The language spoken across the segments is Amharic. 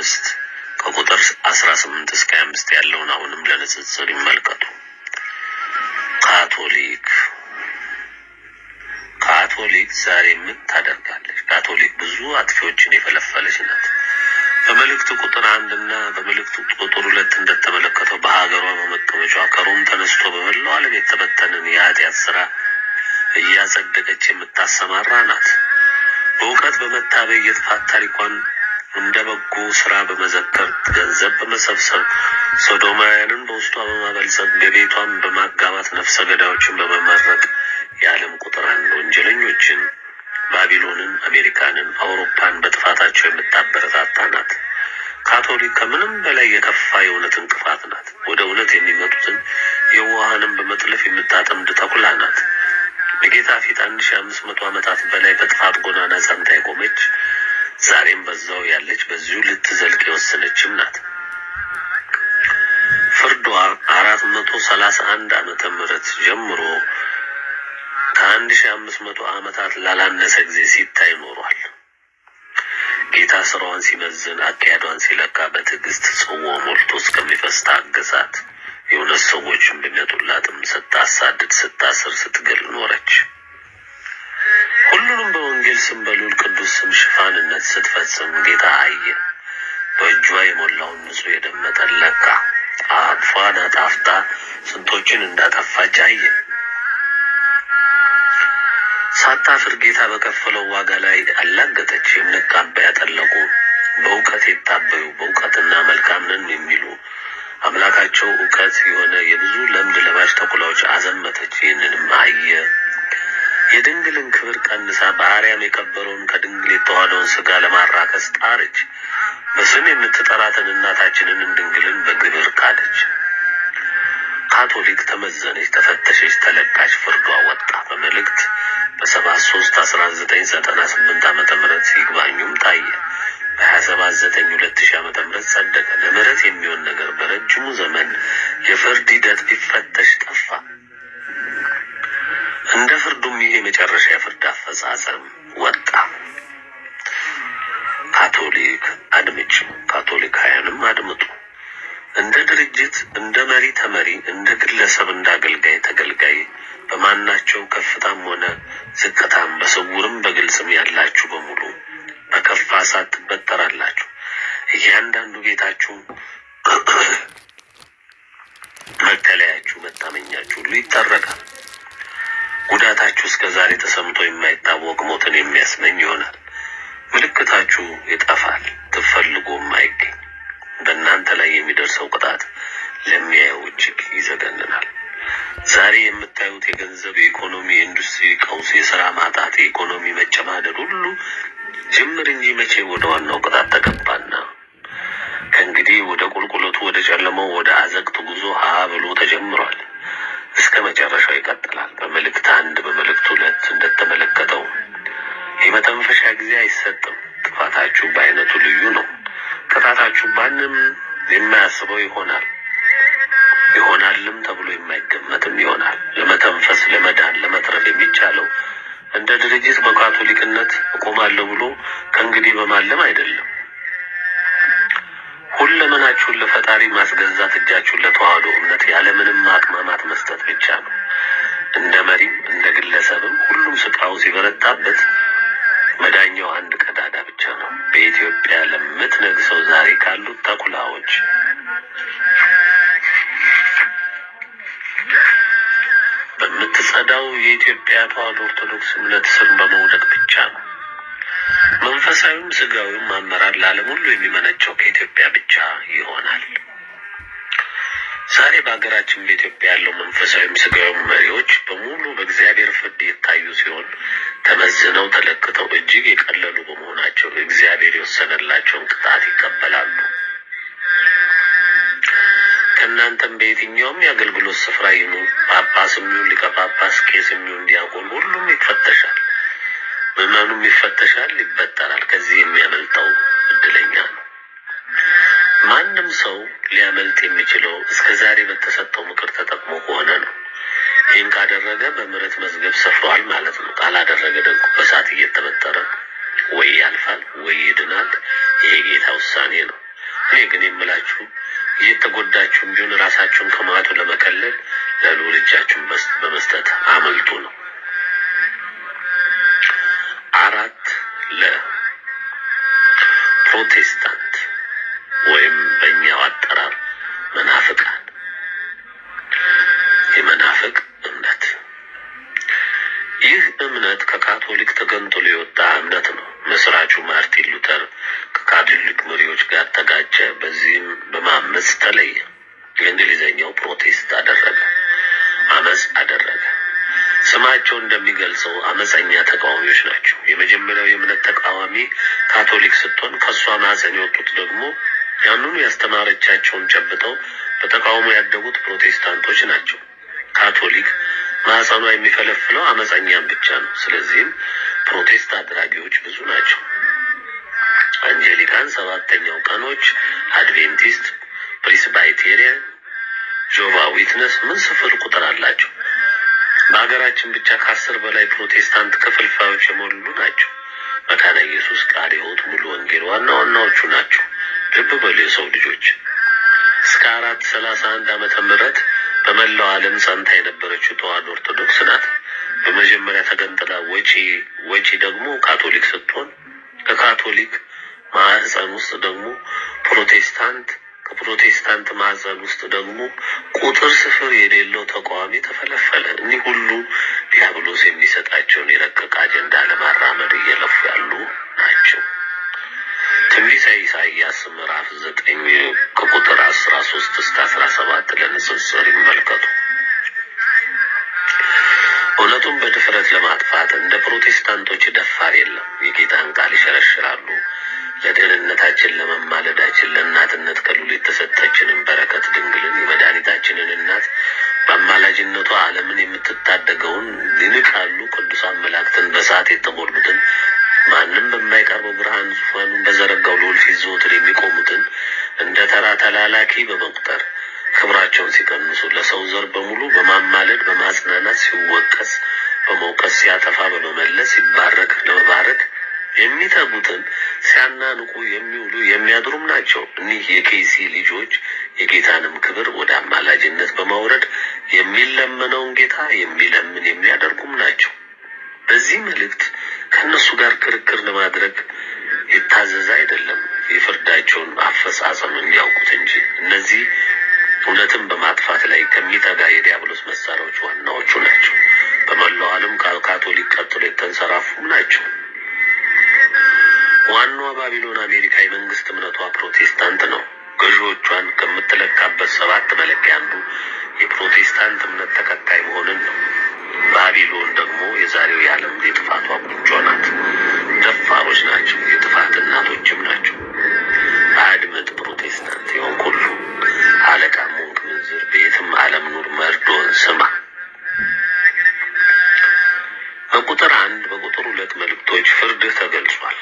5 ከቁጥር 18 እስከ 25 ያለውን አሁንም ለንጽጽር ይመልከቱ። ካቶሊክ ዛሬ ምን ታደርጋለች? ካቶሊክ ብዙ አጥፊዎችን የፈለፈለች ናት። በመልእክቱ ቁጥር 1 እና በመልእክቱ ቁጥር 2 እንደተመለከተው በሀገሯ በመቀመጫዋ ከሮም ተነስቶ በመላው ዓለም የተበተነን የኃጢአት ስራ እያጸደቀች የምታሰማራ ናት። በእውቀት በመታበይ የጥፋት ታሪኳን እንደ በጎ ስራ በመዘከር ገንዘብ በመሰብሰብ ሶዶማውያንን በውስጧ በማበልጸግ በቤቷን በማጋባት ነፍሰ ገዳዮችን በመመረቅ የዓለም ቁጥር 1 ወንጀለኞችን ባቢሎንን፣ አሜሪካንን፣ አውሮፓን በጥፋታቸው የምታበረታታ ናት። ካቶሊክ ከምንም በላይ የከፋ የእውነት እንቅፋት ናት። ወደ እውነት የሚመጡትን የዋሃንን በመጥለፍ የምታጠምድ ተኩላ ናት። በጌታ ፊት 1500 ዓመታት በላይ በጥፋት ጎዳና ጸንታ የቆመች ዛሬም በዛው ያለች በዚሁ ልትዘልቅ የወሰነችም ናት። ፍርዷ 431 ዓመተ ምህረት ጀምሮ ከ1500 ዓመታት ላላነሰ ጊዜ ሲታይ ኖሯል። ጌታ ስራዋን ሲመዝን አካሄዷን ሲለካ በትዕግስት ጽዋ ሞልቶ እስከሚፈስ ታገሳት። የእውነት ሰዎችን ቢመጡላትም ስታሳድድ፣ ስታስር፣ ስትገል ኖረች። ሁሉንም በወንጌል ስም በልዑል ቅዱስ ስም ሽፋንነት ስትፈጽም ጌታ አየ። በእጇ የሞላውን ንጹሕ የደም መጠን ለካ። አፏን አጣፍታ ስንቶችን እንዳጠፋች አየ። ሳታፍር ጌታ በከፈለው ዋጋ ላይ አላገጠች። የእምነት ካባ ያጠለቁ፣ በእውቀት የታበዩ፣ በእውቀትና መልካም ነን የሚሉ አምላካቸው እውቀት የሆነ የብዙ ለምድ ለባሽ ተኩላዎች አዘመተች። ይህንንም አየ። የድንግልን ክብር ቀንሳ በአርያም የከበረውን ከድንግል የተዋሃደውን ስጋ ለማራከስ ጣረች። በስም የምትጠራትን እናታችንን ድንግልን በግብር ካደች። ካቶሊክ ተመዘነች፣ ተፈተሸች፣ ተለካች፣ ፍርዷ ወጣ። በመልእክት በ73/1998 ዓመተ ምህረት ይግባኙም ታየ። በ27/9/2000 ዓመተ ምህረት ጸደቀ። ለምህረት የሚሆን ነገር በረጅሙ ዘመን የፍርድ ሂደት ቢፈተሽ ጠፋ። እንደ ፍርዱም ይሄ መጨረሻ የፍርድ አፈጻጸም ወጣ። ካቶሊክ አድምጭ፣ ካቶሊካውያንም አድምጡ። እንደ ድርጅት፣ እንደ መሪ ተመሪ፣ እንደ ግለሰብ፣ እንደ አገልጋይ ተገልጋይ በማናቸው ከፍታም ሆነ ዝቅታም በስውርም በግልጽም ያላችሁ በሙሉ በከፋ እሳት ትበጠራላችሁ። እያንዳንዱ ቤታችሁ፣ መጠለያችሁ፣ መታመኛችሁ ሁሉ ይጠረቃል። ጉዳታችሁ እስከ ዛሬ ተሰምቶ የማይታወቅ ሞትን የሚያስመኝ ይሆናል። ምልክታችሁ ይጠፋል፣ ትፈልጎም አይገኝ። በእናንተ ላይ የሚደርሰው ቅጣት ለሚያየው እጅግ ይዘገንናል። ዛሬ የምታዩት የገንዘብ፣ የኢኮኖሚ፣ የኢንዱስትሪ ቀውስ፣ የሥራ ማጣት፣ የኢኮኖሚ መጨማደድ ሁሉ ጅምር እንጂ መቼ ወደ ዋናው ቅጣት ተገባና ከእንግዲህ ወደ ቁልቁለቱ፣ ወደ ጨለማው፣ ወደ አዘቅት ጉዞ ሀ ብሎ ተጀምሯል። እስከ መጨረሻው ይቀጥላል። በመልእክት 1 በመልእክት 2 እንደተመለከተው የመተንፈሻ ጊዜ አይሰጥም። ጥፋታችሁ በአይነቱ ልዩ ነው። ቅጣታችሁ ማንም የማያስበው ይሆናልም ተብሎ የማይገመትም ይሆናል። ለመተንፈስ፣ ለመዳን፣ ለመትረፍ የሚቻለው እንደ ድርጅት በካቶሊክነት እቆማለሁ ብሎ ከእንግዲህ በማለም አይደለም። ሁለመናችሁን ለፈጣሪ ማስገዛት፣ እጃችሁን ለተዋህዶ እምነት ያለምንም ማቅማማት መስጠት ብቻ ነው። እንደ መሪም እንደ ግለሰብም ሁሉም ስቃው ሲበረታበት መዳኛው አንድ ቀዳዳ ብቻ ነው። በኢትዮጵያ ለምትነግሰው ዛሬ ካሉት ተኩላዎች በምትጸዳው የኢትዮጵያ ተዋህዶ ኦርቶዶክስ እምነት ስር በመውደቅ ብቻ ነው። መንፈሳዊም ስጋዊም አመራር ለዓለም ሁሉ የሚመነጨው ከኢትዮጵያ ብቻ ይሆናል። ዛሬ በሀገራችን በኢትዮጵያ ያለው መንፈሳዊም ስጋዊም መሪዎች በሙሉ በእግዚአብሔር ፍርድ የታዩ ሲሆን ተመዝነው ተለክተው እጅግ የቀለሉ በመሆናቸው እግዚአብሔር የወሰነላቸውን ቅጣት ይቀበላሉ። ከእናንተም በየትኛውም የአገልግሎት ስፍራ ይኑር፣ ጳጳስም ይሁን ሊቀ ጳጳስ፣ ቄስም ይሁን ዲያቆን፣ ሁሉም ይፈተሻል። ምዕመኑም ይፈተሻል፣ ይበጠራል። ከዚህ የሚያመልጠው እድለኛ ነው። ማንም ሰው ሊያመልጥ የሚችለው እስከ ዛሬ በተሰጠው ምክር ተጠቅሞ ከሆነ ነው። ይህን ካደረገ በምሕረት መዝገብ ሰፍሯል ማለት ነው። ካላደረገ ደግሞ በእሳት እየተበጠረ ወይ ያልፋል ወይ ይድናል። ይሄ ጌታ ውሳኔ ነው። እኔ ግን የምላችሁ እየተጎዳችሁም ቢሆን ራሳችሁን ከመዓቱ ለመከለል ለልዑል እጃችሁን በመስጠት አመልጡ ነው። 4 ለፕሮቴስታንት ወይም በእኛው አጠራር መናፍቃን። የመናፍቅ እምነት ይህ እምነት ከካቶሊክ ተገንጥሎ የወጣ እምነት ነው። መስራቹ ማርቲን ሉተር ከካቶሊክ መሪዎች ጋር ተጋጨ። በዚህም በማመፅ ተለየ። የእንግሊዘኛው ፕሮቴስት አመፅ አደረገ። ስማቸው እንደሚገልጸው አመፀኛ ተቃዋሚዎች ናቸው። የመጀመሪያው የእምነት ተቃዋሚ ካቶሊክ ስትሆን ከሷ ማህፀን የወጡት ደግሞ ያንኑ ያስተማረቻቸውን ጨብጠው በተቃውሞ ያደጉት ፕሮቴስታንቶች ናቸው። ካቶሊክ ማህፀኗ የሚፈለፍለው አመፀኛን ብቻ ነው። ስለዚህም ፕሮቴስት አድራጊዎች ብዙ ናቸው። አንጀሊካን፣ ሰባተኛው ቀኖች፣ አድቬንቲስት፣ ፕሬስባይቴሪያን፣ ጆቫ ዊትነስ ምን ስፍር ቁጥር አላቸው። በሀገራችን ብቻ ከ10 በላይ ፕሮቴስታንት ክፍልፋዮች የሞሉ ናቸው። መካነ ኢየሱስ፣ ቃለ ሕይወት፣ ሙሉ ወንጌል ዋናዎቹ ናቸው። ልብ በሉ የሰው ልጆች እስከ 431 ዓመተ ምህረት በመላው ዓለም ጸንታ የነበረችው ተዋሕዶ ኦርቶዶክስ ናት። በመጀመሪያ ተገንጥላ ወጪ ደግሞ ካቶሊክ ስትሆን ከካቶሊክ ማህፀን ውስጥ ደግሞ ፕሮቴስታንት፣ ከፕሮቴስታንት ማህፀን ውስጥ ደግሞ ቁጥር ስፍር የሌለው ተቃዋሚ ተፈለፈለ። እኒህ ሁሉ ዲያብሎስ የሚሰጣቸውን የረቀቀ አጀንዳ ለማራመድ እየለፉ ያሉ ናቸው። ትንቢተ ኢሳይያስ ምዕራፍ 9 ከቁጥር 13 እስከ 17 ለንጽጽር ይመልከቱ። እውነቱን በድፍረት ለማጥፋት እንደ ፕሮቴስታንቶች ደፋር የለም። የጌታን ቃል ይሸረሽራሉ። ለደህንነታችን ለመማለዳችን ለእናትነት ከልዑል የተሰጠችንን በረከት ድንግልን የመድኃኒታችንን እናት በአማላጅነቷ ዓለምን የምትታደገውን ይንቃሉ። ቅዱሳን መላእክትን በሰዓት የተሞሉትን ማንም በማይቀርበው ብርሃን ዙፋኑን በዘረጋው ልዑል ፊት ዘወትር የሚቆሙትን እንደ ተራ ተላላኪ በመቁጠር ክብራቸውን ሲቀንሱ ለሰው ዘር በሙሉ በማማለድ በማጽናናት ሲወቀስ በመውቀስ ሲያጠፋ በመመለስ ሲባረክ ለመባረክ የሚተጉትን ሲያናንቁ የሚውሉ የሚያድሩም ናቸው። እኒህ የኬሲ ልጆች የጌታንም ክብር ወደ አማላጅነት በማውረድ የሚለመነውን ጌታ የሚለምን የሚያደርጉም ናቸው። በዚህ መልእክት ከእነሱ ጋር ክርክር ለማድረግ የታዘዘ አይደለም፣ የፍርዳቸውን አፈጻጸም እንዲያውቁት እንጂ። እነዚህ እውነትን በማጥፋት ላይ ከሚተጋ የዲያብሎስ መሳሪያዎች ዋናዎቹ ናቸው። በመላው ዓለም ካቶሊክ ቀጥሎ የተንሰራፉም ናቸው። ዋናዋ ባቢሎን አሜሪካ የመንግስት እምነቷ ፕሮቴስታንት ነው። ገዢዎቿን ከምትለካበት 7 መለኪያ አንዱ የፕሮቴስታንት እምነት ተከታይ መሆንን ነው። ባቢሎን ደግሞ የዛሬው የዓለም የጥፋቷ ቁንጮ ናት። ደፋሮች ናቸው፣ የጥፋት እናቶችም ናቸው። አድምጥ ፕሮቴስታንት የሆን ሁሉ አለቃ ሞንክ ምንዝር በየትም ዓለም ኑር መርዶን ስማ። በቁጥር 1 በቁጥር 2 መልእክቶች ፍርድህ ተገልጿል።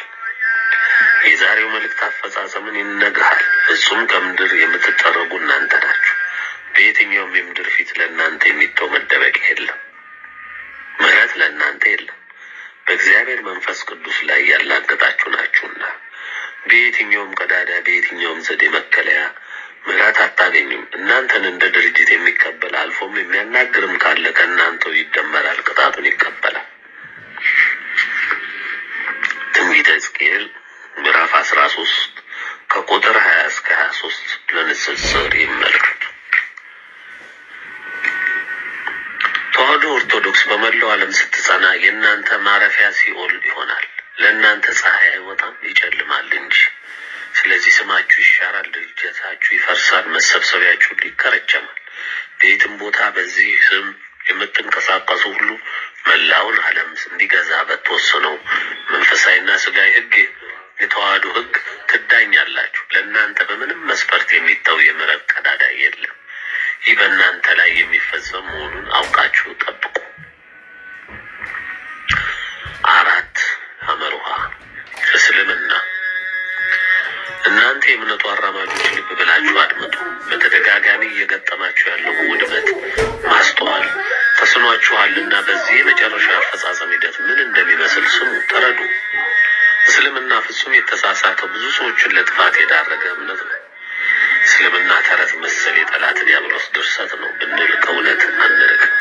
የዛሬው መልእክት አፈጻጸምን ይነግርሃል። ፍጹም ከምድር የምትጠረጉ እናንተ ናችሁ። በየትኛውም የምድር ፊት ለእናንተ የሚተው መደበቂያ የለም። ምሕረት ለእናንተ የለም። በእግዚአብሔር መንፈስ ቅዱስ ላይ ያላገጣችሁ ናችሁና በየትኛውም ቀዳዳ በየትኛውም ዘዴ መከለያ ምሕረት አታገኙም። እናንተን እንደ ድርጅት የሚቀበል አልፎም የሚያናግርም ካለ ከእናንተው ይደመራል፣ ቅጣቱን ይቀበላል። ትንቢተ ሕዝቅኤል ምዕራፍ 13 ከቁጥር 20 እስከ 23 ለንጽጽር ይመልከቱ። ተዋሕዶ ኦርቶዶክስ በመላው ዓለም ስትጸና የእናንተ ማረፊያ ሲኦል ይሆናል። ለእናንተ ፀሐይ አይወጣም ይጨልማል እንጂ። ስለዚህ ስማችሁ ይሻራል፣ ድርጅታችሁ ይፈርሳል፣ መሰብሰቢያችሁ ይከረቸማል። በየትም ቦታ በዚህ ስም የምትንቀሳቀሱ ሁሉ መላውን ዓለም እንዲገዛ በተወሰነው መንፈሳዊና ስጋዊ ሕግ የተዋሕዶ ሕግ ትዳኛላችሁ። ለእናንተ በምንም መስፈርት የሚተው የምሕረት ቀዳዳ የለም። ይህ በእናንተ ላይ የሚፈጸም መሆኑን አውቃችሁ ጠብቁ። 4 አመርሃ እስልምና። እናንተ የእምነቱ አራማጆች ልብ ብላችሁ አድምጡ። በተደጋጋሚ እየገጠማችሁ ያለው ውድመት ማስተዋል ተስኗችኋልና በዚህ የመጨረሻ አፈጻጸም ሂደት ምን እንደሚመስል ስሙ፣ ተረዱ። እስልምና ፍጹም የተሳሳተው ብዙ ሰዎችን ለጥፋት የዳረገ እምነት ነው። የእስልምና ተረት መሰል የጠላት ዲያብሎስ ድርሰት ነው ብንል ከእውነት አንርቅም።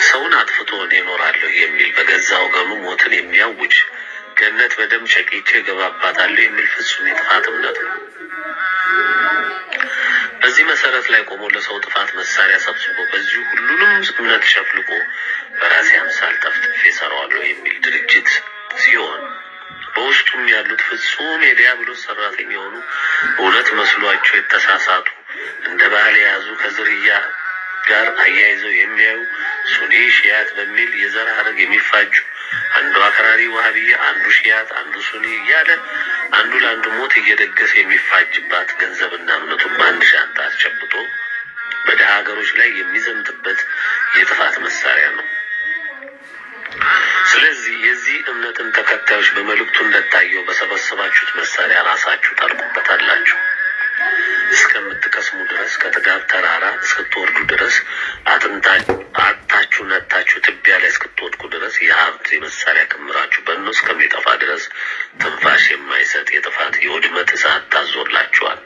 ሰውን አጥፍቶ እኔ እኖራለሁ የሚል በገዛ ወገኑ ሞትን የሚያውጅ ገነት በደም ጨቂቼ እገባባታለሁ የሚል ፍጹም የጥፋት እምነት ነው። በዚህ መሰረት ላይ ቆሞ ለሰው ጥፋት መሳሪያ ሰብስቦ በዚሁ ሁሉንም እምነት ሸፍልቆ በራሴ አምሳል ጠፍጥፌ እሰራዋለሁ የሚል ድርጅት ሲሆን በውስጡም ያሉት ፍጹም የዲያብሎስ ሰራተኛ የሆኑ እውነት መስሏቸው የተሳሳቱ እንደ ባህል የያዙ ከዝርያ ጋር አያይዘው የሚያዩ ሱኒ ሺያት በሚል የዘር ሐረግ የሚፋጁ አንዱ አክራሪ ዋህብያ፣ አንዱ ሺያት፣ አንዱ ሱኒ እያለ አንዱ ለአንዱ ሞት እየደገሰ የሚፋጅባት ገንዘብና እምነቱን በአንድ ሻንጣ አስጨብጦ በደሃ ሀገሮች ላይ የሚዘምትበት የጥፋት መሳሪያ ነው። ስለዚህ የዚህ እምነትን ተከታዮች በመልእክቱ እንደታየው በሰበሰባችሁት መሳሪያ ራሳችሁ ታርቁበታላችሁ። እስከምትቀስሙ ድረስ ከጥጋብ ተራራ እስክትወርዱ ድረስ አጥታችሁ ነጥታችሁ ትቢያ ላይ እስክትወድቁ ድረስ የሀብት የመሳሪያ ክምራችሁ በእኖ እስከሚጠፋ ድረስ ትንፋሽ የማይሰጥ የጥፋት የውድመት እሳት ታዞላችኋል።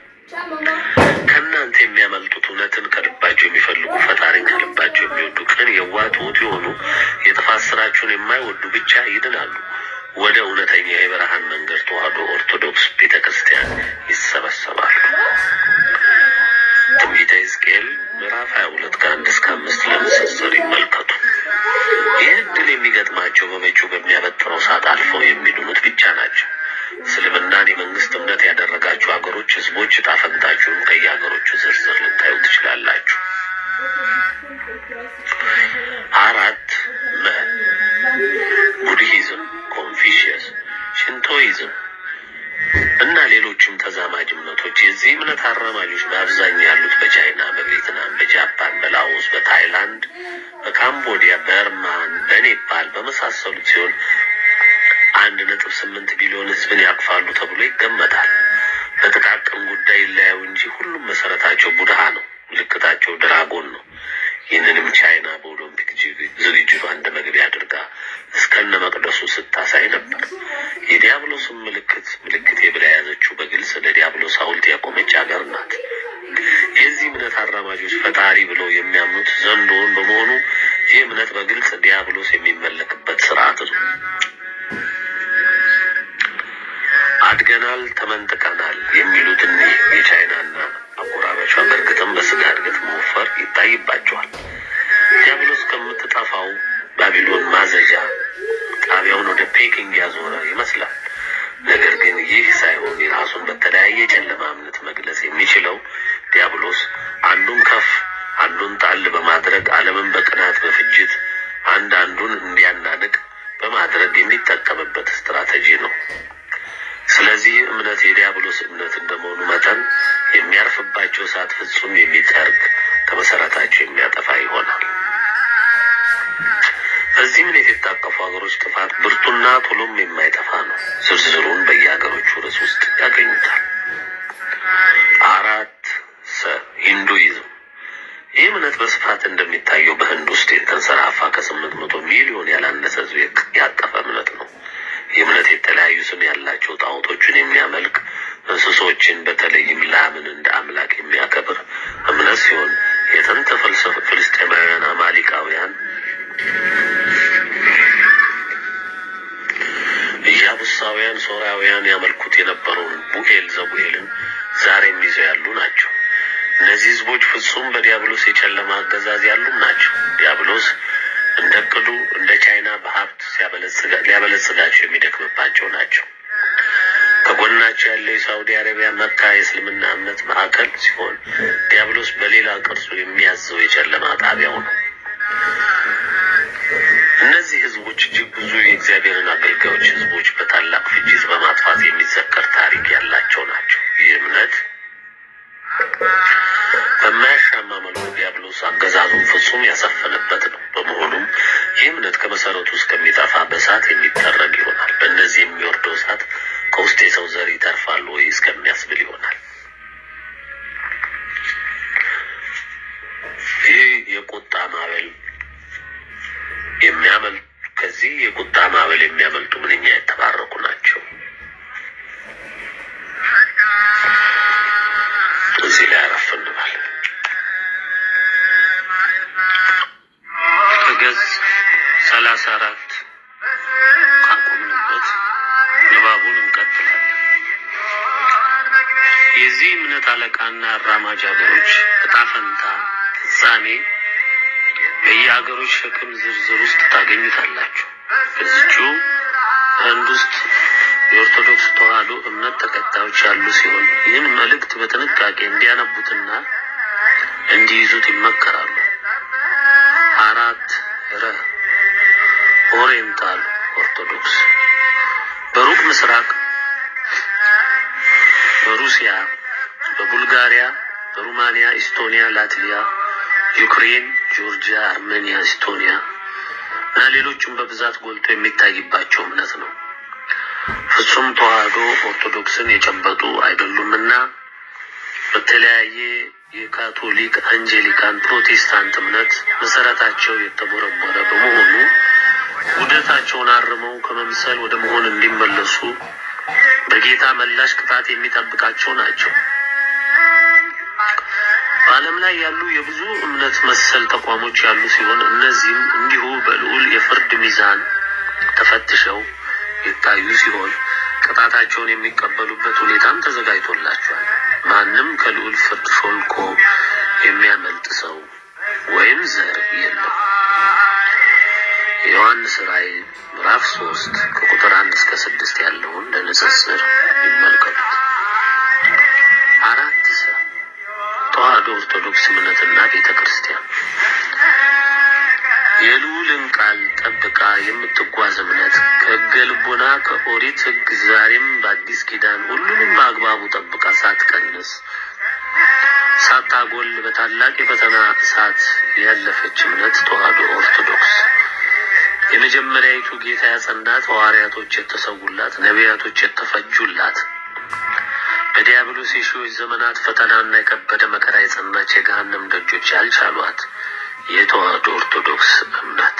ከእናንተ የሚያመልጡት እውነትን ከልባቸው የሚፈልጉ ፈጣሪን ከልባቸው የሚወዱ ቅን የዋህ ትሑት የሆኑ የጥፋት ስራችሁን የማይወዱ ብቻ ይድናሉ። ወደ እውነተኛ የብርሃን መንገድ ተዋህዶ ኦርቶዶክስ ቤተክርስቲያን ይሰበሰባሉ። ትንቢተ ሕዝቅኤል ምዕራፍ 22 ከ1 እስከ 5 ለምስስር ይመልከቱ። ይህ ዕድል የሚገጥማቸው በመጪው በሚያበጥረው ሰዓት አልፈው የሚድኑት ብቻ ናቸው። እስልምናን የመንግስት እምነት ያደረጋችሁ ሀገሮች ህዝቦች ዕጣ ፈንታችሁን ከየሀገሮቹ ዝርዝር ልታዩ ትችላላችሁ። 4 ቡድሂዝም፣ ኮንፊሽየስ፣ ሽንቶይዝም እና ሌሎችም ተዛማጅ እምነቶች የዚህ እምነት አራማጆች በአብዛኛው ያሉት በቻይና፣ በቪየትናም፣ በጃፓን፣ በላኦስ፣ በታይላንድ፣ በካምቦዲያ፣ በርማን፣ በኔፓል በመሳሰሉት ሲሆን 1.8 ቢሊዮን ህዝብን ያቅፋሉ ተብሎ ይገመታል። በጥቃቅን ጉዳይ ይለያዩ እንጂ ሁሉም መሰረታቸው ቡድሃ ነው። ምልክታቸው ድራጎን ነው። ይህንንም ቻይና በኦሎምፒክ ዝግጅቷ እንደ መግቢያ አድርጋ እስከነ መቅደሱ ስታሳይ ነበር። የዲያብሎስን ምልክት ብላ የያዘችው በግልጽ ለዲያብሎስ ሐውልት ያቆመች ሀገር ናት። የዚህ እምነት አራማጆች ፈጣሪ ብለው የሚያምኑት ዘንዶውን በመሆኑ ይህ እምነት በግልጽ ዲያብሎስ የሚመለክበት ስርዓት ነው። አድገናል፣ ተመንጥቀናል የሚሉት እኒህ የቻይናና አጎራባቿ በእርግጥም በስጋ እድገት መወፈር ይታይባቸዋል። ዲያብሎስ ከምትጠፋው ባቢሎን ማዘዣ ጣቢያውን ወደ ፔኪንግ ያዞረ ይመስላል። ነገር ግን ይህ ሳይሆን የራሱን በተለያየ ጨለማ እምነት መግለጽ የሚችለው ዲያብሎስ አንዱን ከፍ አንዱን ጣል በማድረግ ዓለምን በቅናት በፍጅት አንዱን እንዲያናንቅ በማድረግ የሚጠቀምበት ስትራቴጂ ነው። ስለዚህ እምነት የዲያብሎስ እምነት እንደመሆኑ መጠን የሚያርፍባቸው እሳት ፍጹም የሚጠርግ ከመሰረታቸው የሚያጠፋ ይሆናል። በዚህ እምነት የታቀፉ ሀገሮች ጥፋት ብርቱና ቶሎም የማይጠፋ ነው። ዝርዝሩን በየሀገሮቹ ርዕስ ውስጥ ያገኙታል። 4 ሂንዱይዝም። ይህ እምነት በስፋት እንደሚታየው በህንድ ውስጥ የተንሰራፋ ከ800 ሚሊዮን ያላነሰ ህዝብ ያቀፈ እምነት ነው። ይህ እምነት የተለያዩ ስም ያላቸው ጣዖቶችን የሚያመልክ እንስሶችን በተለይም ላምን እንደ አምላክ የሚያከብር እምነት ሲሆን የጥንት ፍልስጤማውያን አማሊቃውያን ኢያቡሳውያን ሶርያውያን ያመልኩት የነበረውን ቡኤል ዘቡኤልን ዛሬም ይዘው ያሉ ናቸው። እነዚህ ህዝቦች ፍጹም በዲያብሎስ የጨለማ አገዛዝ ያሉም ናቸው። ዲያብሎስ እንደ ቅዱ እንደ ቻይና በሀብት ሊያበለጽጋቸው የሚደክምባቸው ናቸው። ከጎናቸው ያለው የሳውዲ አረቢያ መካ የእስልምና እምነት ማዕከል ሲሆን ዲያብሎስ በሌላ ቅርጹ የሚያዘው የጨለማ ጣቢያው ነው። እነዚህ ህዝቦች እጅግ ብዙ የእግዚአብሔርን አገልጋዮች ህዝቦች በታላቅ ፍጅት በማጥፋት የሚዘከር ታሪክ ያላቸው ናቸው። ይህ እምነት በማያሻማ መልኩ ዲያብሎስ አገዛዙን ፍጹም ያሰፈነበት ነው። በመሆኑም ይህ እምነት ከመሰረቱ እስከሚጠፋ በእሳት የሚጠረግ ይሆናል። በእነዚህ የሚወርደው እሳት ከውስጥ የሰው ዘር ይተርፋል ወይ እስከሚያስብል ይሆናል። ይህ የቁጣ ማዕበል ከዚህ የቁጣ ማዕበል የሚያመልጡ ምንኛ የተባረኩ ናቸው። እዚህ ላይ አረፍ እንበል። ገጽ 34 ካቆምንበት ንባቡን እንቀጥላለን። የዚህ እምነት አለቃና አራማጅ ሀገሮች ዕጣ ፈንታ ፍጻሜ በየሀገሮች ሸክም ዝርዝር ውስጥ ታገኙታላችሁ። በዚህችው ህንድ ውስጥ የኦርቶዶክስ ተዋህዶ እምነት ተከታዮች ያሉ ሲሆን ይህን መልእክት በጥንቃቄ እንዲያነቡትና እንዲይዙት ይመከራሉ። 4 ኦሪየንታል ኦርቶዶክስ በሩቅ ምስራቅ፣ በሩሲያ፣ በቡልጋሪያ፣ በሩማኒያ፣ ኢስቶኒያ፣ ላትቪያ፣ ዩክሬን፣ ጆርጂያ፣ አርሜኒያ፣ ኢስቶኒያ እና ሌሎችም በብዛት ጎልቶ የሚታይባቸው እምነት ነው። ፍጹም ተዋህዶ ኦርቶዶክስን የጨበጡ አይደሉምና በተለያየ የካቶሊክ፣ አንጀሊካን፣ ፕሮቴስታንት እምነት መሰረታቸው የተቦረቦረ በመሆኑ ውደታቸውን አርመው ከመምሰል ወደ መሆን እንዲመለሱ በጌታ መላሽ ቅጣት የሚጠብቃቸው ናቸው። በዓለም ላይ ያሉ የብዙ እምነት መሰል ተቋሞች ያሉ ሲሆን እነዚህም እንዲሁ በልዑል የፍርድ ሚዛን ተፈትሸው የታዩ ሲሆን ቅጣታቸውን የሚቀበሉበት ሁኔታም ተዘጋጅቶላቸዋል። ማንም ከልዑል ፍርድ ሾልኮ የሚያመልጥ ሰው ወይም ዘር የለም። የዮሐንስ ራእይ ምዕራፍ 3 ከቁጥር 1 እስከ 6 ያለውን ለንጽጽር ይመልከቱት። 4 ተዋህዶ ኦርቶዶክስ እምነትና ቤተክርስቲያን የልዑልን ቃል ጠብቃ የምትጓዝ እምነት ከሕገ ልቦና ከኦሪት ሕግ ዛሬም በአዲስ ኪዳን ሁሉንም በአግባቡ ጠብቃ ሳትቀንስ ሳታጎል በታላቅ የፈተና እሳት ያለፈች እምነት ተዋህዶ ኦርቶዶክስ የመጀመሪያይቱ ጌታ ያጸናት፣ ሐዋርያቶች የተሰውላት፣ ነቢያቶች የተፈጁላት፣ በዲያብሎስ የሺዎች ዘመናት ፈተናና የከበደ መከራ የጸናች የገሃነም ደጆች ያልቻሏት የተዋህዶ ኦርቶዶክስ እምነት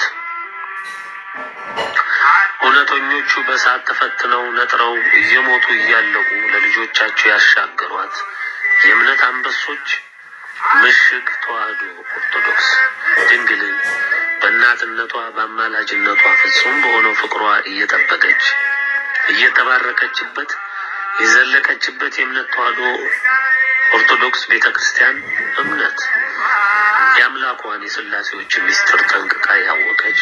እውነተኞቹ በእሳት ተፈትነው ነጥረው እየሞቱ እያለቁ ለልጆቻቸው ያሻገሯት የእምነት አንበሶች ምሽግ ተዋህዶ ኦርቶዶክስ ድንግልን በእናትነቷ በአማላጅነቷ ፍጹም በሆነው ፍቅሯ እየጠበቀች እየተባረከችበት የዘለቀችበት የእምነት ተዋህዶ ኦርቶዶክስ ቤተክርስቲያን እምነት የአምላኳን የሥላሴዎችን ምስጢር ጠንቅቃ ያወቀች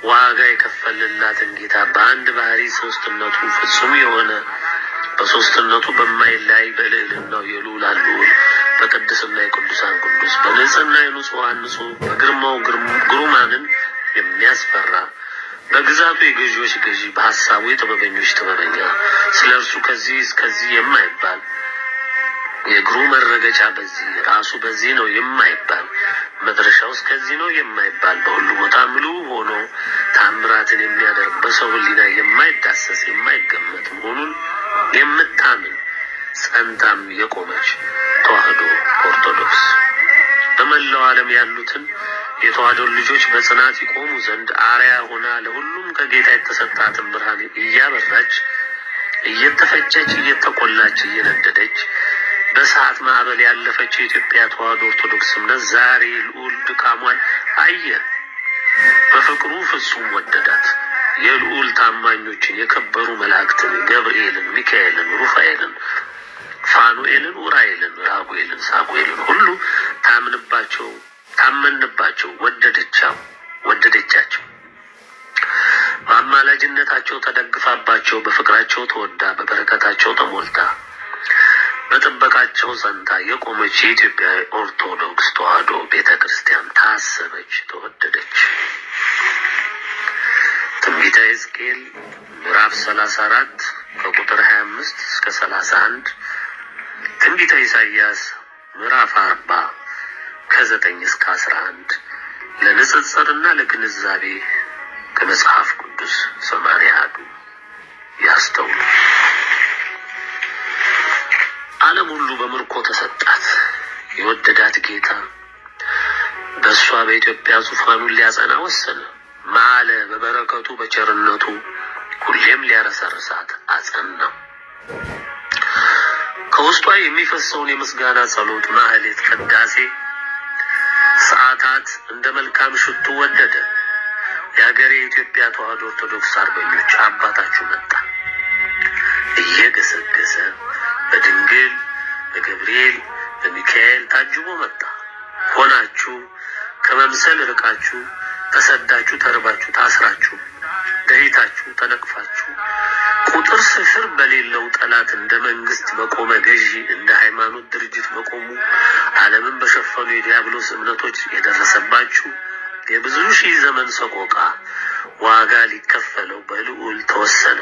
ዋጋ የከፈልላትን ጌታ በአንድ ባህሪ ሶስትነቱ ፍጹም የሆነ በሶስትነቱ በማይለያይ በልዕልናው የልዑላን ልዑል በቅድስና የቅዱሳን ቅዱስ በንጽህና የንጹሐን ንጹሕ በግርማው ግሩማንን የሚያስፈራ በግዛቱ የገዢዎች ገዢ በሐሳቡ የጥበበኞች ጥበበኛ ስለ እርሱ ከዚህ እስከዚህ የማይባል የእግሩ መረገጫ በዚህ ራሱ በዚህ ነው የማይባል መድረሻው እስከዚህ ነው የማይባል በሁሉ ቦታ ምሉዕ ሆኖ ታምራትን የሚያደርግ በሰው ሕሊና የማይዳሰስ የማይገመት መሆኑን የምታምን ጸንታም የቆመች ተዋህዶ ኦርቶዶክስ በመላው ዓለም ያሉትን የተዋህዶ ልጆች በጽናት ይቆሙ ዘንድ አርያ ሆና ለሁሉም ከጌታ የተሰጣትን ብርሃን እያበራች እየተፈጨች እየተቆላች እየነደደች በሰዓት ማዕበል ያለፈች የኢትዮጵያ ተዋህዶ ኦርቶዶክስ እምነት ዛሬ ልዑል ድካሟን አየ፣ በፍቅሩ ፍጹም ወደዳት። የልዑል ታማኞችን የከበሩ መላእክትን ገብርኤልን፣ ሚካኤልን፣ ሩፋኤልን፣ ፋኑኤልን፣ ኡራኤልን፣ ራጉኤልን፣ ሳጉኤልን ሁሉ ታመንባቸው፣ ወደደቻቸው። በአማላጅነታቸው ተደግፋባቸው፣ በፍቅራቸው ተወዳ፣ በበረከታቸው ተሞልታ፣ በጥበቃቸው ጸንታ የቆመች የኢትዮጵያ ኦርቶዶክስ ተዋህዶ ቤተክርስቲያን ታሰበች፣ ተወደደች። ትንቢተ ሕዝቅኤል ምዕራፍ 34 ከቁጥር 25 እስከ 31፣ ትንቢተ ኢሳይያስ ምዕራፍ 40 ከ9 እስከ 11 ለንጽጽርና ለግንዛቤ ከመጽሐፍ ቅዱስ 80 ያስተውሉ። ዓለም ሁሉ በምርኮ ተሰጣት። የወደዳት ጌታ በእሷ በኢትዮጵያ ዙፋኑን ሊያጸና ወሰነ። ማለ በበረከቱ በቸርነቱ ሁሌም ሊያረሰርሳት አጸናው። ከውስጧ የሚፈሰውን የምስጋና ጸሎት፣ ማህሌት፣ ቅዳሴ ሰዓታት እንደ መልካም ሽቱ ወደደ። የሀገሬ የኢትዮጵያ ተዋሕዶ ኦርቶዶክስ አርበኞች አባታችሁ መጣ። እየገሰገሰ በድንግል በገብርኤል በሚካኤል ታጅቦ መጣ። ሆናችሁ ከመምሰል ርቃችሁ ተሰዳችሁ ተርባችሁ ታስራችሁ ደህይታችሁ ተነቅፋችሁ ቁጥር ስፍር በሌለው ጠላት እንደ መንግስት በቆመ ገዢ እንደ ሃይማኖት ድርጅት በቆሙ ዓለምን በሸፈኑ የዲያብሎስ እምነቶች የደረሰባችሁ የብዙ ሺህ ዘመን ሰቆቃ ዋጋ ሊከፈለው በልዑል ተወሰነ።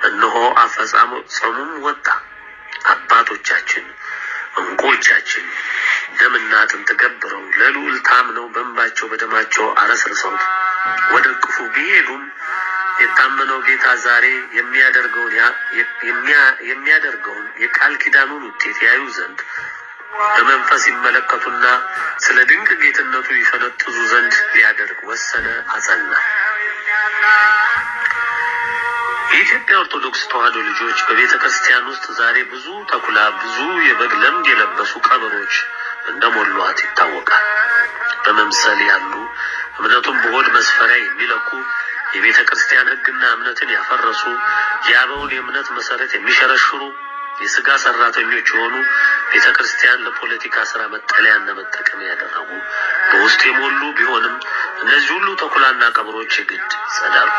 እነሆ አፈጻጸሙም ወጣ። አባቶቻችን እንቁዎቻችን ደምና አጥንት ገብረው ለልዑል ታምነው በእንባቸው በደማቸው አረስርሰው ወደ ክፉ ቢሄዱም የታመነው ጌታ ዛሬ የሚያደርገውን የቃል ኪዳኑን ውጤት ያዩ ዘንድ በመንፈስ ይመለከቱና ስለ ድንቅ ጌትነቱ ይፈነጥዙ ዘንድ ሊያደርግ ወሰነ፣ አጸና። የኢትዮጵያ ኦርቶዶክስ ተዋሕዶ ልጆች በቤተ ክርስቲያን ውስጥ ዛሬ ብዙ ተኩላ ብዙ የበግ ለምድ የለበሱ ቀበሮች እንደሞሏት ይታወቃል። በመምሰል ያሉ እምነቱን በሆድ መስፈሪያ የሚለኩ የቤተ ክርስቲያን ሕግና እምነትን ያፈረሱ የአበውን የእምነት መሰረት የሚሸረሽሩ የስጋ ሰራተኞች የሆኑ ቤተ ክርስቲያን ለፖለቲካ ስራ መጠለያና መጠቀሚያ ያደረጉ በውስጥ የሞሉ ቢሆንም እነዚህ ሁሉ ተኩላና ቀበሮች የግድ ይጸዳሉ፣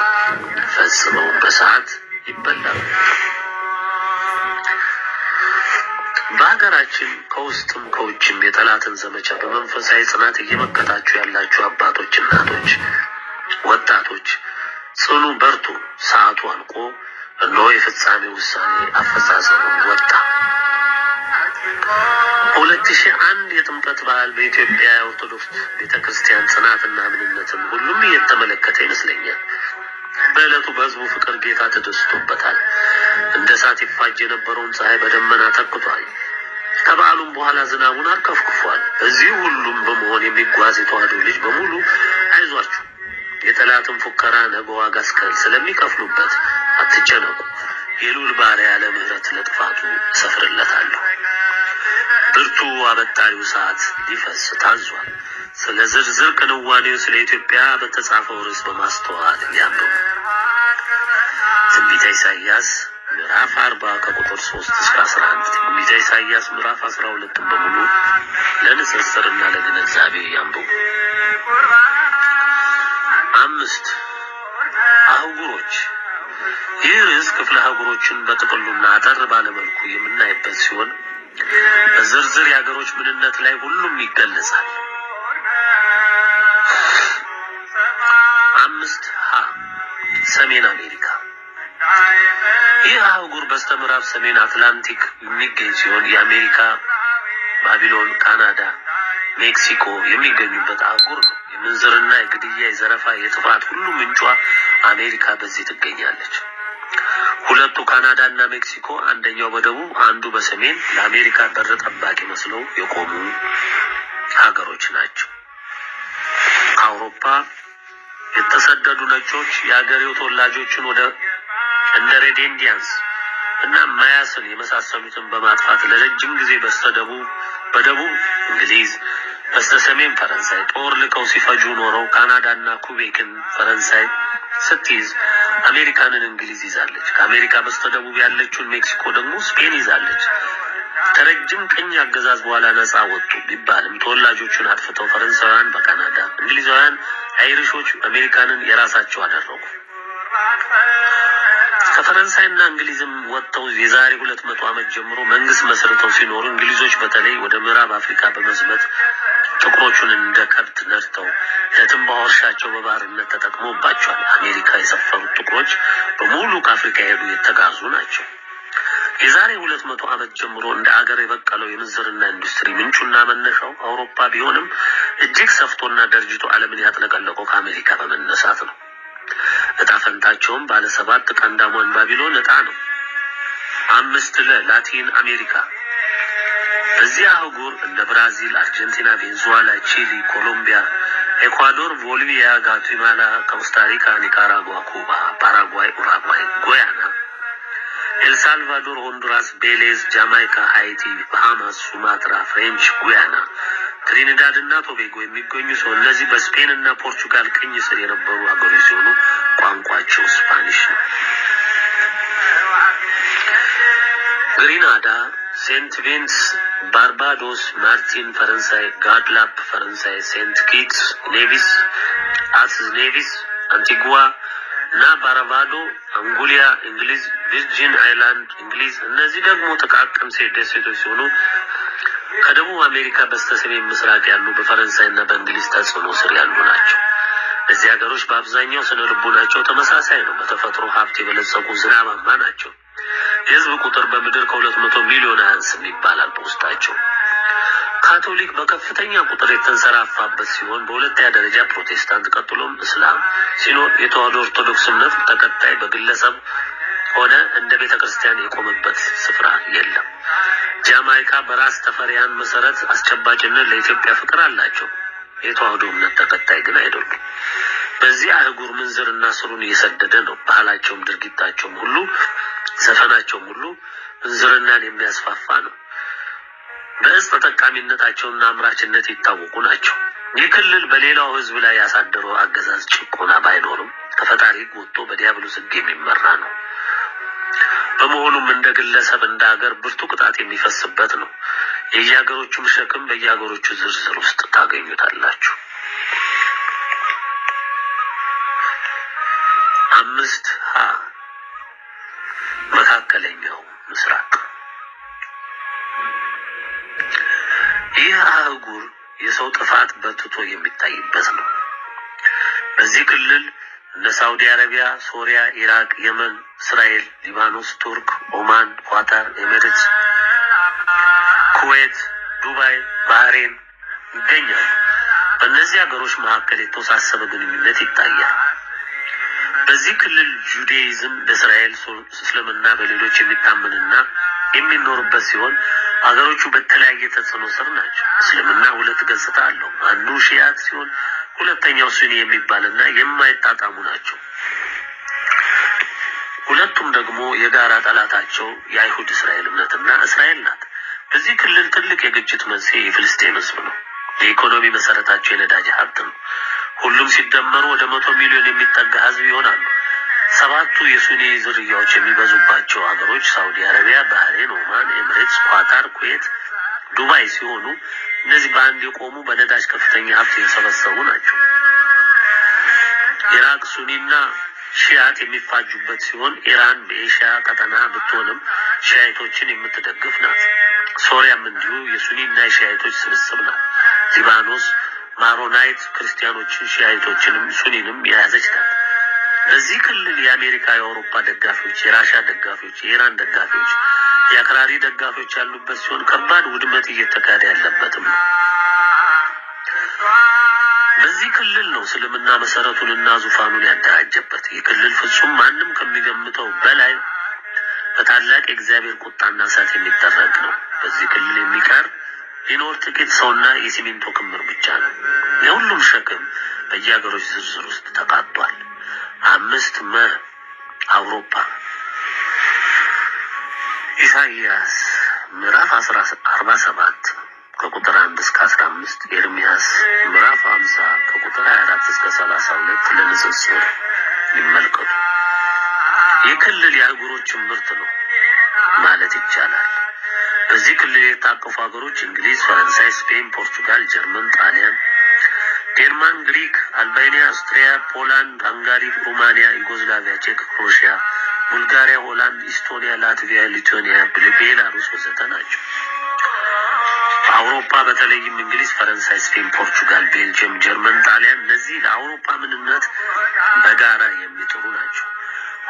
ፈጽመው በሰዓት ይበላሉ። በሀገራችን ከውስጥም ከውጭም የጠላትን ዘመቻ በመንፈሳዊ ጽናት እየመከታችሁ ያላችሁ አባቶች፣ እናቶች፣ ወጣቶች ጽኑ፣ በርቱ። ሰዓቱ አልቆ እነሆ የፍጻሜ ውሳኔ አፈጻጸሙ ወጣ። 2001 የጥምቀት በዓል በኢትዮጵያ ኦርቶዶክስ ቤተክርስቲያን ጽናትና ምንነትን ሁሉም እየተመለከተ ይመስለኛል። በዕለቱ በሕዝቡ ፍቅር ጌታ ተደስቶበታል። እንደ እሳት ይፋጅ የነበረውን ፀሐይ በደመና ተክቷል። ከበዓሉም በኋላ ዝናቡን አርከፍክፏል። በዚህ ሁሉም በመሆን የሚጓዝ የተዋሕዶ ልጅ በሙሉ አይዟችሁ፣ የጠላትን ፉከራ ነገ ዋጋ ስለሚከፍሉበት አትጨነቁ። የልዑል ባሪያ ያለ ምሕረት ለጥፋቱ እሰፍርለታለሁ። ብርቱ አበጣሪው ሰዓት ሊፈስ ታዟል። ስለ ዝርዝር ክንዋኔው ስለ ኢትዮጵያ በተጻፈው ርዕስ በማስተዋል ያንብቡ። ትንቢተ ኢሳይያስ ምዕራፍ 40 ከቁጥር 3 እስከ 11፣ ትንቢተ ኢሳይያስ ምዕራፍ 12 በሙሉ ለንጽጽርና ለግንዛቤ ያንብቡ። 5 አህጉሮች። ይህ ርዕስ ክፍለ አህጉሮችን በጥቅሉና አጠር ባለመልኩ የምናይበት ሲሆን በዝርዝር የሀገሮች ምንነት ላይ ሁሉም ይገለጻል። 5 ሰሜን አሜሪካ። ይህ አህጉር በስተምዕራብ ሰሜን አትላንቲክ የሚገኝ ሲሆን የአሜሪካ፣ ባቢሎን፣ ካናዳ፣ ሜክሲኮ የሚገኙበት አህጉር ነው። የምንዝርና የግድያ፣ የዘረፋ፣ የጥፋት ሁሉ ምንጯ አሜሪካ በዚህ ትገኛለች። ሁለቱ ካናዳ እና ሜክሲኮ አንደኛው በደቡብ አንዱ በሰሜን ለአሜሪካ በር ጠባቂ መስለው የቆሙ ሀገሮች ናቸው። ከአውሮፓ የተሰደዱ ነጮች የሀገሬው ተወላጆችን ወደ እንደ ሬድ ኢንዲያንስ እና ማያስን የመሳሰሉትን በማጥፋት ለረጅም ጊዜ በደቡብ እንግሊዝ በስተሰሜን ፈረንሳይ ጦር ልቀው ሲፈጁ ኖረው ካናዳና ኩቤክን ፈረንሳይ ስትይዝ አሜሪካንን እንግሊዝ ይዛለች። ከአሜሪካ በስተደቡብ ያለችውን ሜክሲኮ ደግሞ ስፔን ይዛለች። ከረጅም ቅኝ አገዛዝ በኋላ ነፃ ወጡ ቢባልም ተወላጆቹን አጥፍተው ፈረንሳውያን በካናዳ፣ እንግሊዛውያን አይሪሾች አሜሪካንን የራሳቸው አደረጉ። ከፈረንሳይና እንግሊዝም ወጥተው የዛሬ 200 ዓመት ጀምሮ መንግስት መስርተው ሲኖሩ እንግሊዞች በተለይ ወደ ምዕራብ አፍሪካ በመዝመት ጥቁሮቹን እንደ ከብት ነድተው ለትንባሆ እርሻቸው በባርነት ተጠቅሞባቸዋል። አሜሪካ የሰፈሩት ጥቁሮች በሙሉ ከአፍሪካ ሄዱ የተጋዙ ናቸው። የዛሬ 200 ዓመት ጀምሮ እንደ አገር የበቀለው የምንዝርና ኢንዱስትሪ ምንጩና መነሻው አውሮፓ ቢሆንም እጅግ ሰፍቶና ደርጅቶ ዓለምን ያጥለቀለቀው ከአሜሪካ በመነሳት ነው። እጣ ፈንታቸውም ባለ 7 ቀንዳሟን ባቢሎን እጣ ነው። 5 ለላቲን አሜሪካ። በዚህ አህጉር እንደ ብራዚል፣ አርጀንቲና፣ ቬንዙዌላ፣ ቺሊ፣ ኮሎምቢያ፣ ኤኳዶር፣ ቦሊቪያ፣ ጓቲማላ፣ ኮስታሪካ፣ ኒካራጓ፣ ኩባ፣ ፓራጓይ፣ ኡሩጓይ፣ ጉያና፣ ኤልሳልቫዶር፣ ሆንዱራስ፣ ቤሌዝ፣ ጃማይካ፣ ሃይቲ፣ ባሃማስ፣ ሱማትራ፣ ፍሬንች ጉያና፣ ትሪኒዳድ እና ቶቤጎ የሚገኙ ሲሆን እነዚህ በስፔን እና ፖርቹጋል ቅኝ ስር የነበሩ አገሮች ሲሆኑ ቋንቋቸው ስፓኒሽ ነው። ግሪናዳ፣ ሴንት ቪንስ፣ ባርባዶስ፣ ማርቲን ፈረንሳይ፣ ጋድላፕ ፈረንሳይ፣ ሴንት ኪትስ ኔቪስ፣ አትስ ኔቪስ፣ አንቲጉዋ እና ባራባዶ አንጉሊያ እንግሊዝ፣ ቪርጂን አይላንድ እንግሊዝ። እነዚህ ደግሞ ጥቃቅን ደሴቶች ሲሆኑ ከደቡብ አሜሪካ በስተሰሜን ምስራቅ ያሉ በፈረንሳይ እና በእንግሊዝ ተጽዕኖ ስር ያሉ ናቸው። እነዚህ ሀገሮች በአብዛኛው ስነ ልቦናቸው ተመሳሳይ ነው። በተፈጥሮ ሀብት የበለጸጉ ዝናባማ ናቸው። የህዝብ ቁጥር በምድር ከ200 ሚሊዮን አያንስም ይባላል። በውስጣቸው ካቶሊክ በከፍተኛ ቁጥር የተንሰራፋበት ሲሆን በሁለተኛ ደረጃ ፕሮቴስታንት፣ ቀጥሎም እስላም ሲኖር የተዋሕዶ ኦርቶዶክስ እምነት ተከታይ በግለሰብ ሆነ እንደ ቤተክርስቲያን የቆመበት ስፍራ የለም። ጃማይካ በራስ ተፈሪያን መሰረት አስጨባጭነት ለኢትዮጵያ ፍቅር አላቸው። የተዋሕዶ እምነት ተከታይ ግን አይደሉም። በዚህ አህጉር ምንዝርና ስሩን እየሰደደ ነው። ባህላቸውም ድርጊታቸውም ሁሉ ዘፈናቸውም ሁሉ ምንዝርናን የሚያስፋፋ ነው። በእጽ ተጠቃሚነታቸውና አምራችነት ይታወቁ ናቸው። ይህ ክልል በሌላው ህዝብ ላይ ያሳደረው አገዛዝ ጭቆና ባይኖርም ከፈጣሪ ወጥቶ በዲያብሎስ ሕግ የሚመራ ነው። በመሆኑም እንደ ግለሰብ እንደ ሀገር ብርቱ ቅጣት የሚፈስበት ነው። የየሀገሮቹም ሸክም በየሀገሮቹ ዝርዝር ውስጥ ታገኙታላችሁ። 5ሀ መካከለኛው ምስራቅ። ይህ አህጉር የሰው ጥፋት በትቶ የሚታይበት ነው። በዚህ ክልል እነ ሳውዲ አረቢያ፣ ሶሪያ፣ ኢራቅ፣ የመን፣ እስራኤል፣ ሊባኖስ፣ ቱርክ፣ ኦማን፣ ኳታር፣ ኤሚሬትስ፣ ኩዌት፣ ዱባይ፣ ባህሬን ይገኛሉ። በእነዚህ ሀገሮች መካከል የተወሳሰበ ግንኙነት ይታያል። በዚህ ክልል ጁዳይዝም በእስራኤል፣ እስልምና በሌሎች የሚታመንና የሚኖርበት ሲሆን ሀገሮቹ በተለያየ ተጽዕኖ ስር ናቸው። እስልምና ሁለት ገጽታ አለው። አንዱ ሺያት ሲሆን ሁለተኛው ሱኒ የሚባልና የማይጣጣሙ ናቸው። ሁለቱም ደግሞ የጋራ ጠላታቸው የአይሁድ እስራኤል እምነትና እስራኤል ናት። በዚህ ክልል ትልቅ የግጭት መንስኤ የፍልስጤም ህዝብ ነው። የኢኮኖሚ መሰረታቸው የነዳጅ ሀብት ነው። ሁሉም ሲደመሩ ወደ 100 ሚሊዮን የሚጠጋ ህዝብ ይሆናሉ። 7ቱ የሱኒ ዝርያዎች የሚበዙባቸው ሀገሮች ሳውዲ አረቢያ፣ ባህሬን፣ ኦማን፣ ኤሚሬትስ፣ ኳታር፣ ኩዌት፣ ዱባይ ሲሆኑ እነዚህ በአንድ የቆሙ በነዳጅ ከፍተኛ ሀብት የሰበሰቡ ናቸው። ኢራቅ ሱኒና ሺያት የሚፋጁበት ሲሆን ኢራን በኤሽያ ቀጠና ብትሆንም ሺያይቶችን የምትደግፍ ናት። ሶሪያም እንዲሁ የሱኒና የሺያይቶች ስብስብ ናት። ሊባኖስ ማሮናይት ክርስቲያኖችን፣ ሺያይቶችንም ሱኒንም የያዘች ናት። በዚህ ክልል የአሜሪካ፣ የአውሮፓ ደጋፊዎች፣ የራሻ ደጋፊዎች፣ የኢራን ደጋፊዎች፣ የአክራሪ ደጋፊዎች ያሉበት ሲሆን ከባድ ውድመት እየተካሄደ ያለበትም ነው። በዚህ ክልል ነው እስልምና መሰረቱንና ዙፋኑን ያደራጀበት። ይህ ክልል ፍጹም ማንም ከሚገምተው በላይ በታላቅ የእግዚአብሔር ቁጣና እሳት የሚጠረቅ ነው። በዚህ ክልል የሚቀር ሊኖር ጥቂት ሰውና የሲሚንቶ ክምር ብቻ ነው። የሁሉም ሸክም በየሀገሮች ዝርዝር ውስጥ ተካቷል። 5 አውሮፓ። ኢሳይያስ ምዕራፍ 47 ከቁጥር 1 እስከ 15፣ ኤርሚያስ ምዕራፍ 50 ከቁጥር 24 እስከ 32 ለንጽጽር ይመልከቱ። ይህ ክልል የአህጉሮች ምርት ነው ማለት ይቻላል። በዚህ ክልል የታቀፉ ሀገሮች እንግሊዝ፣ ፈረንሳይ፣ ስፔን፣ ፖርቱጋል፣ ጀርመን፣ ጣሊያን፣ ዴንማርክ፣ ግሪክ፣ አልባኒያ፣ አውስትሪያ፣ ፖላንድ፣ ሃንጋሪ፣ ሩማኒያ፣ ዩጎዝላቪያ፣ ቼክ፣ ክሮኤሽያ፣ ቡልጋሪያ፣ ሆላንድ፣ ኢስቶኒያ፣ ላትቪያ፣ ሊቱዌኒያ፣ ቤላሩስ ወዘተ ናቸው። አውሮፓ በተለይም እንግሊዝ፣ ፈረንሳይ፣ ስፔን፣ ፖርቱጋል፣ ቤልጅየም፣ ጀርመን፣ ጣሊያን እነዚህ ለአውሮፓ ምንነት በጋራ የሚጥሩ ናቸው።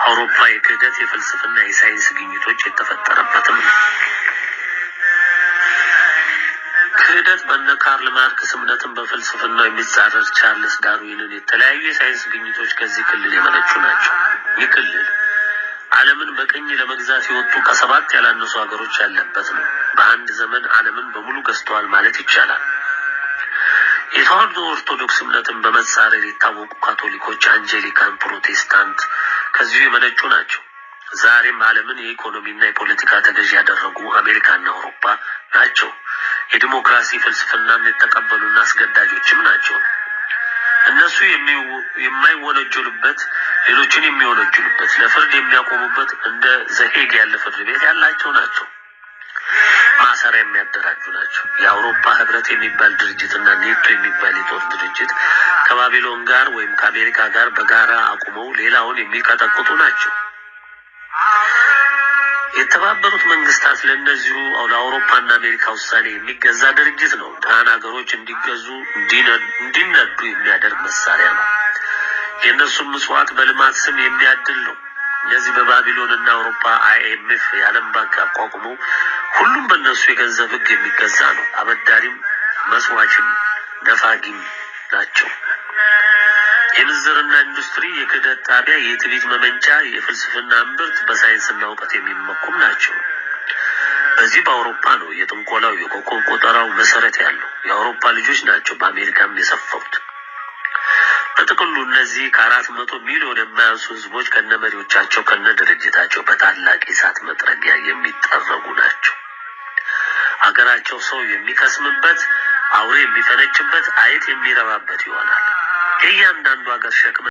አውሮፓ የክህደት፣ የፍልስፍና፣ የሳይንስ ግኝቶች የተፈጠረበትም ነው። ክህደት በነ ካርል ማርክስ እምነትን በፍልስፍናው የሚጻረር ቻርልስ ዳርዊንን የተለያዩ የሳይንስ ግኝቶች ከዚህ ክልል የመነጩ ናቸው። ይህ ክልል ዓለምን በቅኝ ለመግዛት የወጡ ከ7 ያላነሱ ሀገሮች ያለበት ነው። በአንድ ዘመን ዓለምን በሙሉ ገዝተዋል ማለት ይቻላል። የተዋሕዶ ኦርቶዶክስ እምነትን በመጻረር የታወቁ ካቶሊኮች፣ አንጀሊካን፣ ፕሮቴስታንት ከዚሁ የመነጩ ናቸው። ዛሬም ዓለምን የኢኮኖሚና የፖለቲካ ተገዥ ያደረጉ አሜሪካና አውሮፓ ናቸው። የዲሞክራሲ ፍልስፍናን የተቀበሉና አስገዳጆችም ናቸው። እነሱ የማይወነጀሉበት ሌሎችን የሚወነጀሉበት ለፍርድ የሚያቆሙበት እንደ ዘሄግ ያለ ፍርድ ቤት ያላቸው ናቸው። ማሰሪያ የሚያደራጁ ናቸው። የአውሮፓ ህብረት የሚባል ድርጅትና ኔቶ የሚባል የጦር ድርጅት ከባቢሎን ጋር ወይም ከአሜሪካ ጋር በጋራ አቁመው ሌላውን የሚቀጠቅጡ ናቸው። የተባበሩት መንግስታት ለነዚሁ ለአውሮፓና አሜሪካ ውሳኔ የሚገዛ ድርጅት ነው። ደሃን ሀገሮች እንዲገዙ እንዲነዱ የሚያደርግ መሳሪያ ነው። የእነሱም ምጽዋት በልማት ስም የሚያድል ነው። እነዚህ በባቢሎንና አውሮፓ IMF የዓለም ባንክ አቋቁሞ ሁሉም በእነሱ የገንዘብ ህግ የሚገዛ ነው። አበዳሪም መስዋችም ነፋጊም ናቸው። የምዝርና ኢንዱስትሪ የክህደት ጣቢያ፣ የትዕቢት መመንጫ፣ የፍልስፍና እምብርት፣ በሳይንስና እውቀት የሚመኩም ናቸው። በዚህ በአውሮፓ ነው የጥንቆላው የኮከብ ቆጠራው መሰረት ያለው። የአውሮፓ ልጆች ናቸው በአሜሪካም የሰፈሩት። በጥቅሉ እነዚህ ከ400 ሚሊዮን የማያንሱ ህዝቦች ከነመሪዎቻቸው ከነድርጅታቸው በታላቅ እሳት መጥረጊያ የሚጠረጉ ናቸው። ሀገራቸው ሰው የሚከስምበት፣ አውሬ የሚፈነጭበት፣ አይጥ የሚረባበት ይሆናል። የእያንዳንዱ ሀገር ሸክም